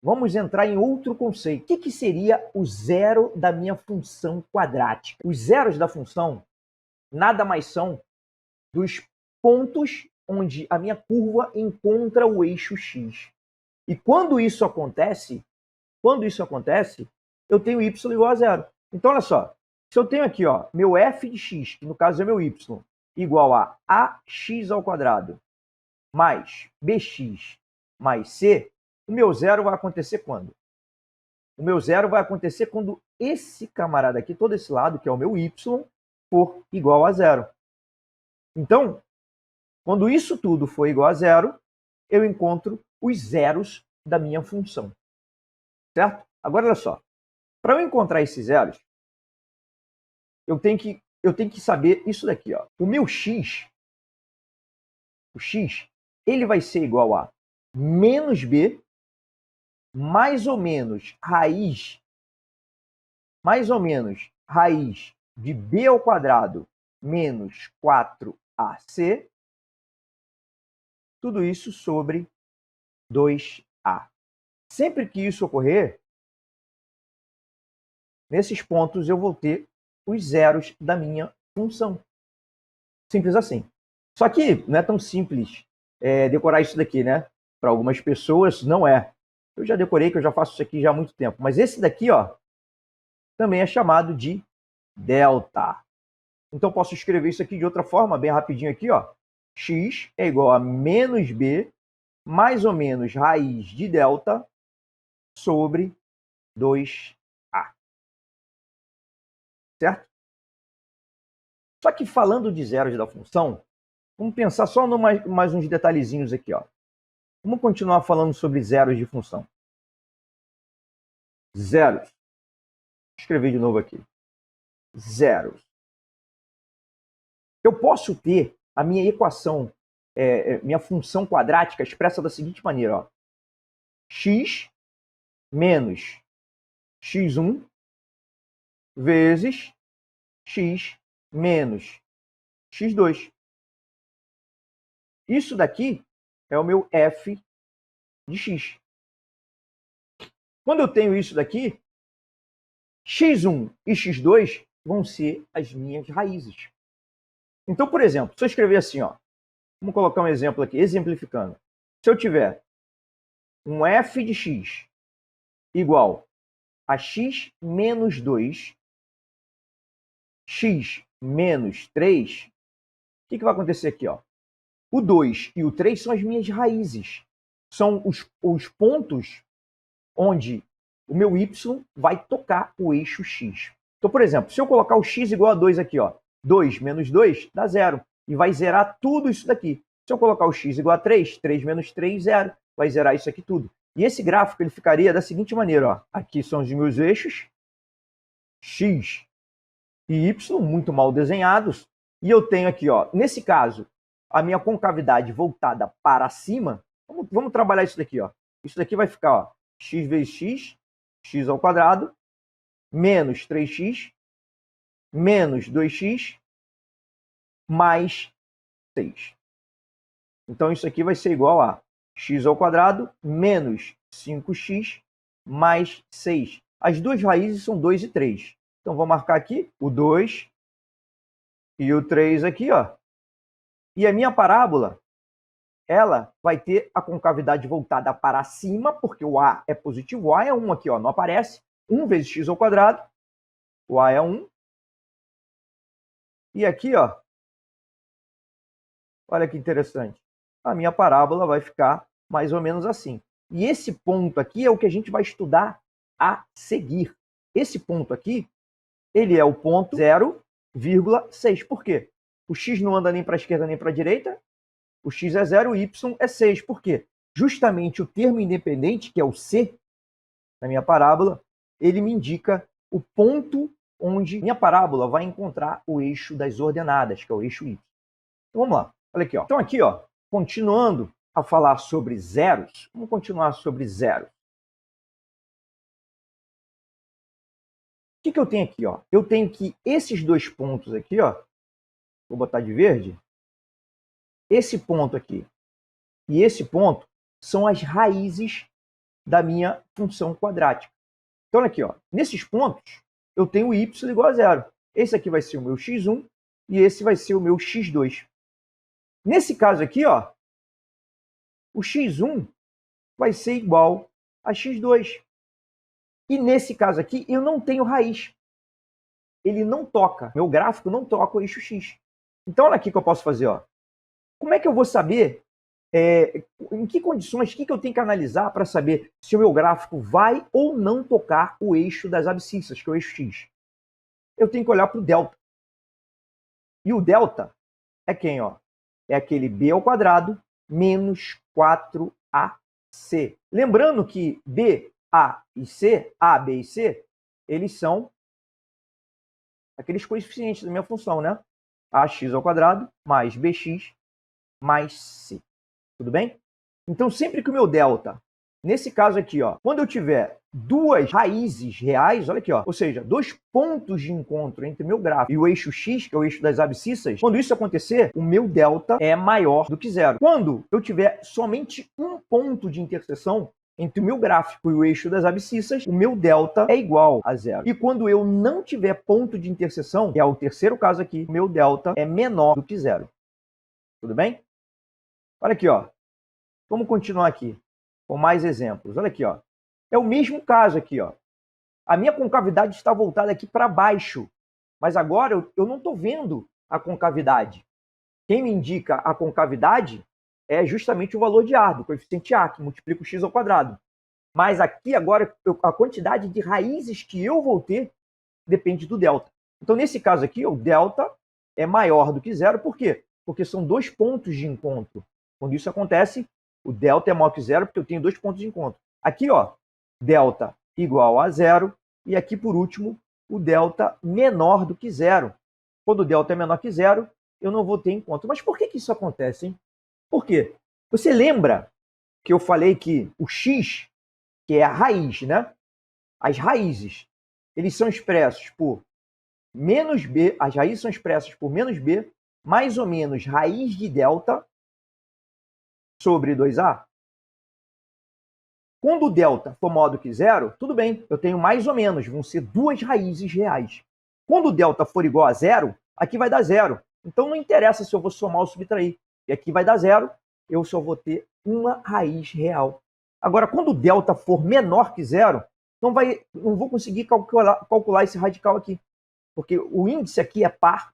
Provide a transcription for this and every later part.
vamos entrar em outro conceito. O que seria o zero da minha função quadrática? Os zeros da função nada mais são dos pontos onde a minha curva encontra o eixo x. E quando isso acontece, eu tenho y igual a zero. Então, olha só, se eu tenho aqui, ó, meu f de x, que no caso é meu y, igual a ax ao quadrado mais bx mais c, o meu zero vai acontecer quando? O meu zero vai acontecer quando esse camarada aqui, todo esse lado, que é o meu y, for igual a zero. Então, quando isso tudo for igual a zero, eu encontro os zeros da minha função. Certo? Agora, olha só. Para eu encontrar esses zeros, eu tenho que saber isso daqui. Ó. O meu x, ele vai ser igual a menos b, mais ou menos raiz de b ao quadrado menos 4ac, tudo isso sobre 2a. Sempre que isso ocorrer, nesses pontos eu vou ter os zeros da minha função. Simples assim. Só que não é tão simples decorar isso daqui, né? Para algumas pessoas não é. Eu já decorei, que eu já faço isso aqui já há muito tempo. Mas esse daqui, ó, também é chamado de delta. Então, posso escrever isso aqui de outra forma, bem rapidinho aqui, ó. X é igual a menos b, mais ou menos raiz de delta, sobre 2a. Certo? Só que falando de zeros da função, vamos pensar só em mais uns detalhezinhos aqui, ó. Vamos continuar falando sobre zeros de função. Zeros. Vou escrever de novo aqui. Zeros. Eu posso ter a minha equação, minha função quadrática expressa da seguinte maneira, ó. X menos x1 vezes x menos x2. Isso daqui é o meu f de x. Quando eu tenho isso daqui, x1 e x2 vão ser as minhas raízes. Então, por exemplo, se eu escrever assim, ó, vamos colocar um exemplo aqui, exemplificando. Se eu tiver um f de x igual a x menos 2, x menos 3, o que vai acontecer aqui? Ó? O 2 e o 3 são as minhas raízes. São os pontos onde o meu y vai tocar o eixo x. Então, por exemplo, se eu colocar o x igual a 2 aqui, ó, 2 menos 2 dá 0. E vai zerar tudo isso daqui. Se eu colocar o x igual a 3, 3 menos 3, 0. Vai zerar isso aqui tudo. E esse gráfico ele ficaria da seguinte maneira. Ó. Aqui são os meus eixos, x e y, muito mal desenhados. E eu tenho aqui, ó, nesse caso, a minha concavidade voltada para cima. Vamos trabalhar isso daqui. Ó. Isso daqui vai ficar ó, x vezes x, x ao quadrado, menos 3x, menos 2x, mais 6. Então, isso aqui vai ser igual a x ao quadrado menos 5x mais 6. As duas raízes são 2 e 3. Então, vou marcar aqui o 2 e o 3 aqui, ó. E a minha parábola, ela vai ter a concavidade voltada para cima, porque o a é positivo, o a é 1 aqui, ó, não aparece. 1 vezes x ao quadrado, o a é 1. E aqui, ó, olha que interessante. A minha parábola vai ficar mais ou menos assim. E esse ponto aqui é o que a gente vai estudar a seguir. Esse ponto aqui, ele é o ponto 0,6. Por quê? O x não anda nem para a esquerda nem para a direita. O x é 0, o y é 6. Por quê? Justamente o termo independente, que é o c, na minha parábola, ele me indica o ponto onde minha parábola vai encontrar o eixo das ordenadas, que é o eixo y. Então, vamos lá. Olha aqui, ó. Então aqui, ó, continuando a falar sobre zeros, vamos continuar sobre zeros. O que eu tenho aqui? Ó? Eu tenho que esses dois pontos aqui, ó, vou botar de verde, esse ponto aqui e esse ponto são as raízes da minha função quadrática. Então, aqui, ó, nesses pontos, eu tenho y igual a zero. Esse aqui vai ser o meu x1 e esse vai ser o meu x2. Nesse caso aqui, ó, o x1 vai ser igual a x2. E nesse caso aqui, eu não tenho raiz. Ele não toca, meu gráfico não toca o eixo x. Então, olha aqui que eu posso fazer. Ó. Como é que eu vou saber, em que condições, o que eu tenho que analisar para saber se o meu gráfico vai ou não tocar o eixo das abscissas, que é o eixo x? Eu tenho que olhar para o delta. E o delta é quem? Ó? É aquele b ao quadrado menos 4ac. Lembrando que b, a e c, a, b e c, eles são aqueles coeficientes da minha função, né? ax ao quadrado mais bx mais c. Tudo bem? Então, sempre que o meu delta, nesse caso aqui, ó, quando eu tiver duas raízes reais, olha aqui, ó, ou seja, dois pontos de encontro entre o meu gráfico e o eixo x, que é o eixo das abscissas, quando isso acontecer, o meu delta é maior do que zero. Quando eu tiver somente um ponto de interseção entre o meu gráfico e o eixo das abscissas, o meu delta é igual a zero. E quando eu não tiver ponto de interseção, que é o terceiro caso aqui, o meu delta é menor do que zero. Tudo bem? Olha aqui, ó. Vamos continuar aqui com mais exemplos. Olha aqui, ó. É o mesmo caso aqui, ó. A minha concavidade está voltada aqui para baixo, mas agora eu não estou vendo a concavidade. Quem me indica a concavidade é justamente o valor de ar, do coeficiente A, que multiplica o x ao quadrado. Mas aqui agora a quantidade de raízes que eu vou ter depende do delta. Então, nesse caso aqui, o delta é maior do que zero. Por quê? Porque são dois pontos de encontro. Quando isso acontece, o delta é maior que zero, porque eu tenho dois pontos de encontro. Aqui, ó, delta igual a zero. E aqui, por último, o delta menor do que zero. Quando o delta é menor que zero, eu não vou ter encontro. Mas por que isso acontece, hein? Por quê? Você lembra que eu falei que o x, que é a raiz, né? As raízes, eles são expressos por menos b, as raízes são expressas por menos b, mais ou menos raiz de delta sobre 2a. Quando o delta for maior do que zero, tudo bem, eu tenho mais ou menos, vão ser duas raízes reais. Quando o delta for igual a zero, aqui vai dar zero. Então não interessa se eu vou somar ou subtrair. E aqui vai dar zero, eu só vou ter uma raiz real. Agora, quando o delta for menor que zero, não vou conseguir calcular esse radical aqui. Porque o índice aqui é par.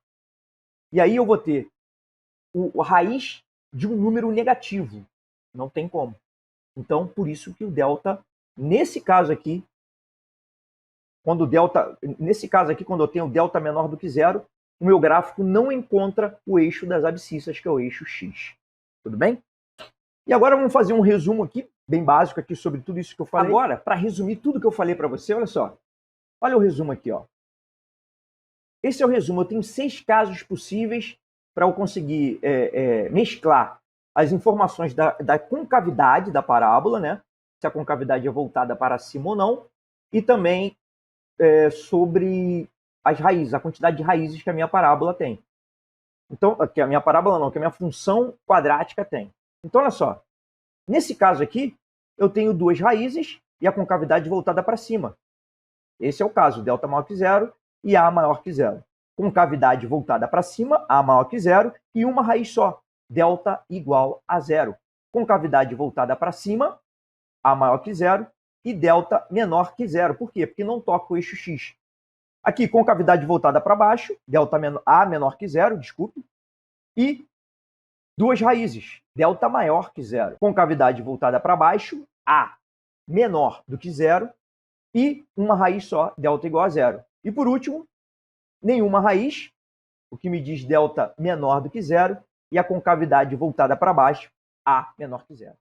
E aí eu vou ter a raiz de um número negativo. Não tem como. Então, por isso que o delta, nesse caso aqui, quando eu tenho delta menor do que zero, o meu gráfico não encontra o eixo das abscissas, que é o eixo x. Tudo bem? E agora vamos fazer um resumo aqui, bem básico aqui, sobre tudo isso que eu falei. Agora, para resumir tudo que eu falei para você, olha só. Olha o resumo aqui, ó. Esse é o resumo. Eu tenho 6 casos possíveis para eu conseguir mesclar as informações da concavidade da parábola, né? Se a concavidade é voltada para cima ou não, e também sobre as raízes, a quantidade de raízes que a minha parábola tem. Então, que a minha parábola não, que a minha função quadrática tem. Então, olha só. Nesse caso aqui, eu tenho duas raízes e a concavidade voltada para cima. Esse é o caso, delta maior que zero e A maior que zero. Concavidade voltada para cima, A maior que zero, e uma raiz só, delta igual a zero. Concavidade voltada para cima, A maior que zero, e delta menor que zero. Por quê? Porque não toca o eixo x. Aqui, concavidade voltada para baixo, delta A menor que zero, desculpe, e duas raízes, delta maior que zero. Concavidade voltada para baixo, A menor do que zero, e uma raiz só, delta igual a zero. E por último, nenhuma raiz, o que me diz delta menor do que zero, e a concavidade voltada para baixo, A menor que zero.